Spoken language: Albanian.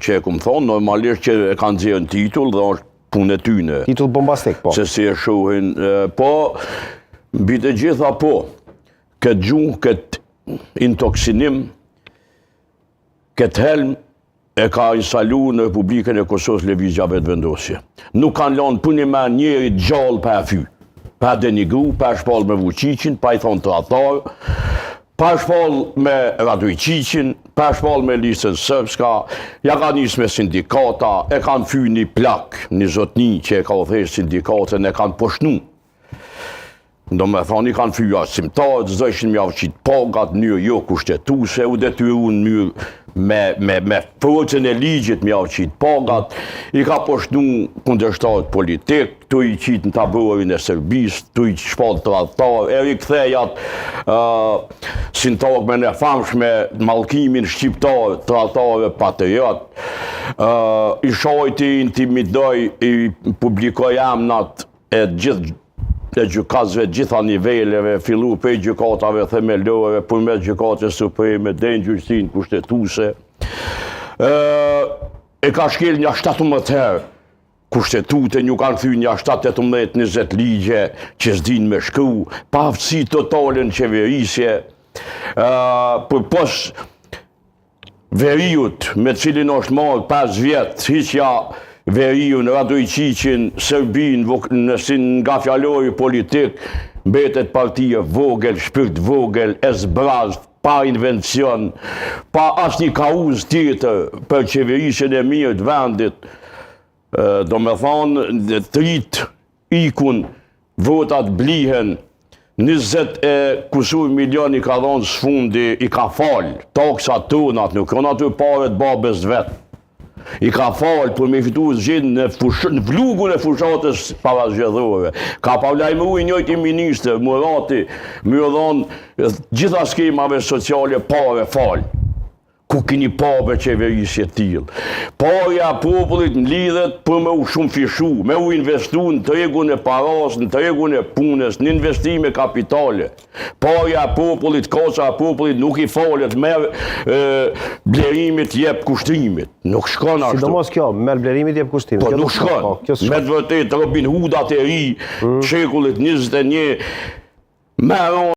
që e këmë thonë, normalisht që e kanë zirë në titull dhe është punë e tyne. Titull bombastik, po. Se si e shohin, po, mbi të gjitha po, këtë gjuhë, këtë intoksinim, këtë helm, e ka instalu në Republikën e Kosovës Lëvizja Vetëvendosje. Nuk kanë lanë punë me njëri gjallë pa fy, pa denigru, pa shpall me Vučićin, pa i thonë tratarë, pa shpall me Radojčićin, pa shpall me Listën Srpska, ja ka njës me sindikata, e kanë fy një plak, një zotni që e ka ofrejë sindikatën, e kanë poshnu. Do me thoni, kanë fy arsimtarët, zdojshin me avqit pagat, njërë jo kushtetuse, u detyru në mjërë me forcën e ligjit me avqit pagat, i ka poshnu kundërshtarët politik, tu i qitë në taborin e Serbis, tu i shpallë tratar, e rikthejat sintagme në famshme mallkimin shqiptar, tratarëve patriot, i shojti, intimidoj, i publikoj emnat e gjithë e gjykatësve gjitha niveleve, fillu për gjykatave themelore, përmes gjykatës supreme, dhe në gjyqësinë kushtetuse. E ka shkel një 17 herë kushtetute, një kanë thy një 17-20 ligje që s'din me shkru, pa aftësi totale në qeverisje, për pos veriut me cilin është marrë 5 vjetë, hiqja veriu në Radojčićin, Serbin, nga fjallori politik, mbetet partije vogël, shpirt vogël, e zbrazd, pa invencion, pa asnjë kauz tjetër për qeverisjen e mirë të vendit. Do me thonë, trit ikun, votat blihen, 20 e kusur milion i ka dhonë s'fundi, i ka falë, taksat tonat, nuk kanë aty paret babes vetë. I ka falë për me fitu zgjedhjen në vlugun e fushatës parazgjedhore. Ka pavlajmëru i njëjti ministër, Murati, më dhonë gjitha skemave sociale pare falë. Ku kini pa për qeverisje t'ilë. Parja popullit në lidhet për me u shumë fishu, me u investu në tregun e paras, në tregun e punës, në investime kapitale. Parja popullit, kasa popullit nuk i falet, merë blerimit jep kushtrimit. Nuk shkon ashtu. Sidomos kjo, merë blerimit jep kushtrimit. Po nuk shkon. Me të vërtet, Robin Hoodat e ri, shekullit 21, merë